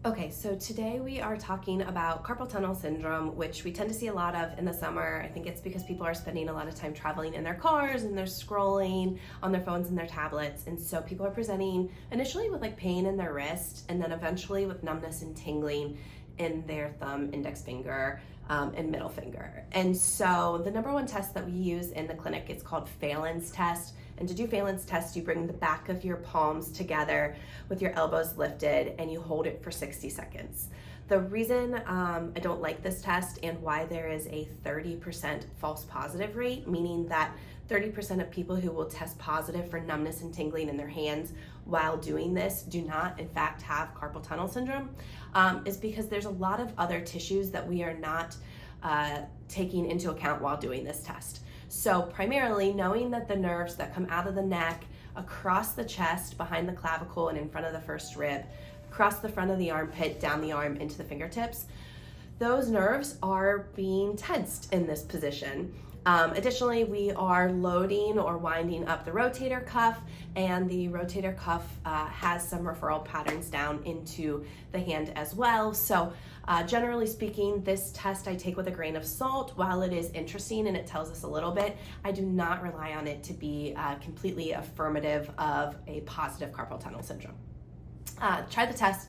Okay, so today we are talking about carpal tunnel syndrome, which we tend to see a lot of in the summer. I think it's because people are spending a lot of time traveling in their cars and they're scrolling on their phones and their tablets. And so people are presenting initially with like pain in their wrist and then eventually with numbness and tingling in their thumb, index finger, and middle finger. And so the number one test that we use in the clinic is called Phalen's test. And to do Phalen's test, you bring the back of your palms together with your elbows lifted and you hold it for 60 seconds. The reason I don't like this test and why there is a 30% false positive rate, meaning that 30% of people who will test positive for numbness and tingling in their hands while doing this do not, in fact, have carpal tunnel syndrome, is because there's a lot of other tissues that we are not taking into account while doing this test. So primarily knowing that the nerves that come out of the neck, across the chest, behind the clavicle and in front of the first rib, across the front of the armpit, down the arm into the fingertips, those nerves are being tensed in this position. Additionally, we are loading or winding up the rotator cuff, and the rotator cuff has some referral patterns down into the hand as well. So generally speaking, this test I take with a grain of salt. While it is interesting and it tells us a little bit, I do not rely on it to be completely affirmative of a positive carpal tunnel syndrome. Try the test.